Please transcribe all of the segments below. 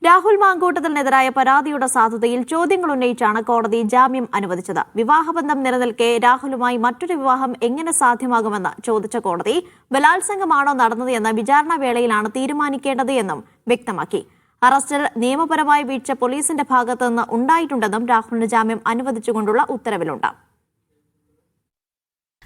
രാഹുൽ മാങ്കൂട്ടത്തിനെതിരായ പരാതിയുടെ സാധുതയിൽ ചോദ്യങ്ങൾ ഉന്നയിച്ചാണ് കോടതി ജാമ്യം അനുവദിച്ചത്. വിവാഹബന്ധം നിലനിൽക്കെ രാഹുലുമായി മറ്റൊരു വിവാഹം എങ്ങനെ സാധ്യമാകുമെന്ന് ചോദിച്ച കോടതി ബലാത്സംഗമാണോ നടന്നത് എന്ന് വിചാരണ വേളയിലാണ് തീരുമാനിക്കേണ്ടത് എന്നും വ്യക്തമാക്കി. അറസ്റ്റിൽ നിയമപരമായ വീഴ്ച പോലീസിന്റെ ഭാഗത്തുനിന്ന് ഉണ്ടായിട്ടുണ്ടെന്നും രാഹുലിന് ജാമ്യം അനുവദിച്ചുകൊണ്ടുള്ള ഉത്തരവിലുണ്ട്.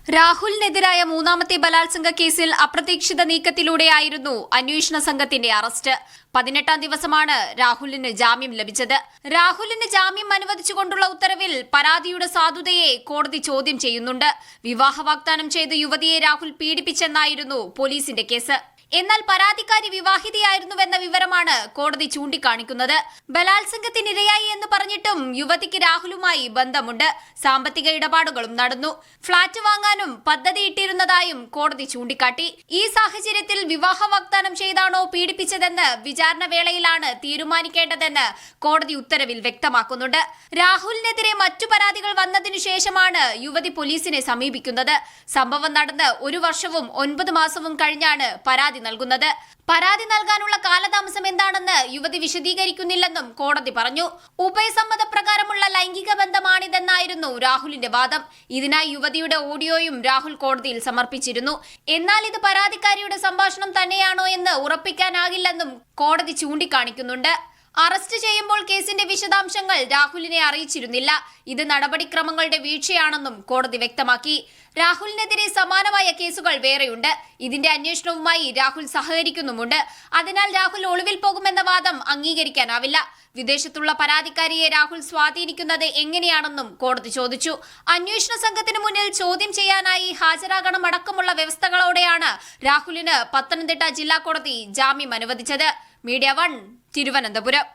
രാഹുലിനെതിരായ മൂന്നാമത്തെ ബലാത്സംഗ കേസിൽ അപ്രതീക്ഷിത നീക്കത്തിലൂടെയായിരുന്നു അന്വേഷണ സംഘത്തിന്റെ അറസ്റ്റ്. 18-ാം ദിവസമാണ് രാഹുലിന് ജാമ്യം ലഭിച്ചത്. രാഹുലിന് ജാമ്യം അനുവദിച്ചുകൊണ്ടുള്ള ഉത്തരവിൽ പരാതിയുടെ സാധുതയെ കോടതി ചോദ്യം ചെയ്യുന്നുണ്ട്. വിവാഹ വാഗ്ദാനം ചെയ്ത് യുവതിയെ രാഹുൽ പീഡിപ്പിച്ചെന്നായിരുന്നു പോലീസിന്റെ കേസ്. എന്നാൽ പരാതിക്കാരി വിവാഹിതയായിരുന്നുവെന്ന വിവരമാണ് കോടതി ചൂണ്ടിക്കാണിക്കുന്നത്. ബലാത്സംഗത്തിനിരയായി എന്ന് പറഞ്ഞിട്ടും യുവതിക്ക് രാഹുലുമായി ബന്ധമുണ്ട്. സാമ്പത്തിക ഇടപാടുകളും നടന്നു. ഫ്ളാറ്റ് വാങ്ങാനും പദ്ധതിയിട്ടിരുന്നതായും കോടതി ചൂണ്ടിക്കാട്ടി. ഈ സാഹചര്യത്തിൽ വിവാഹ വാഗ്ദാനം ചെയ്താണോ പീഡിപ്പിച്ചതെന്ന് വിചാരണ വേളയിലാണ് തീരുമാനിക്കേണ്ടതെന്ന് കോടതി ഉത്തരവിൽ വ്യക്തമാക്കുന്നുണ്ട്. രാഹുലിനെതിരെ മറ്റു പരാതികൾ വന്നതിനു ശേഷമാണ് യുവതി പോലീസിനെ സമീപിക്കുന്നത്. സംഭവം നടന്ന് 1 വർഷവും 9 മാസവും കഴിഞ്ഞാണ് പരാതി നൽകുന്നത്. പരാതി നൽകാനുള്ള കാലതാമസം എന്താണെന്ന് യുവതി വിശദീകരിക്കുന്നില്ലെന്നും കോടതി പറഞ്ഞു. ഉഭയസമ്മതപ്രകാരമുള്ള ലൈംഗിക ബന്ധമാണിതെന്നായിരുന്നു രാഹുലിന്റെ വാദം. ഇതിനായി യുവതിയുടെ ഓഡിയോയും രാഹുൽ കോടതിയിൽ സമർപ്പിച്ചിരുന്നു. എന്നാൽ ഇത് പരാതിക്കാരിയുടെ സംഭാഷണം തന്നെയാണോ എന്ന് ഉറപ്പിക്കാനാകില്ലെന്നും കോടതി ചൂണ്ടിക്കാണിക്കുന്നുണ്ട്. അറസ്റ്റ് ചെയ്യുമ്പോൾ കേസിന്റെ വിശദാംശങ്ങൾ രാഹുലിനെ അറിയിച്ചിരുന്നില്ല. ഇത് നടപടിക്രമങ്ങളുടെ വീഴ്ചയാണെന്നും കോടതി വ്യക്തമാക്കി. രാഹുലിനെതിരെ സമാനമായ കേസുകൾ വേറെയുണ്ട്. ഇതിന്റെ അന്വേഷണവുമായി രാഹുൽ സഹകരിക്കുന്നുമുണ്ട്. അതിനാൽ രാഹുൽ ഒളിവിൽ പോകുമെന്ന വാദം അംഗീകരിക്കാനാവില്ല. വിദേശത്തുള്ള പരാതിക്കാരിയെ രാഹുൽ സ്വാധീനിക്കുന്നത് എങ്ങനെയാണെന്നും കോടതി ചോദിച്ചു. അന്വേഷണ സംഘത്തിന് മുന്നിൽ ചോദ്യം ചെയ്യാനായി ഹാജരാകണമടക്കമുള്ള വ്യവസ്ഥകളോടെയാണ് രാഹുലിന് പത്തനംതിട്ട ജില്ലാ കോടതി ജാമ്യം അനുവദിച്ചത്. മീഡിയ 1 തിരുവനന്തപുരം.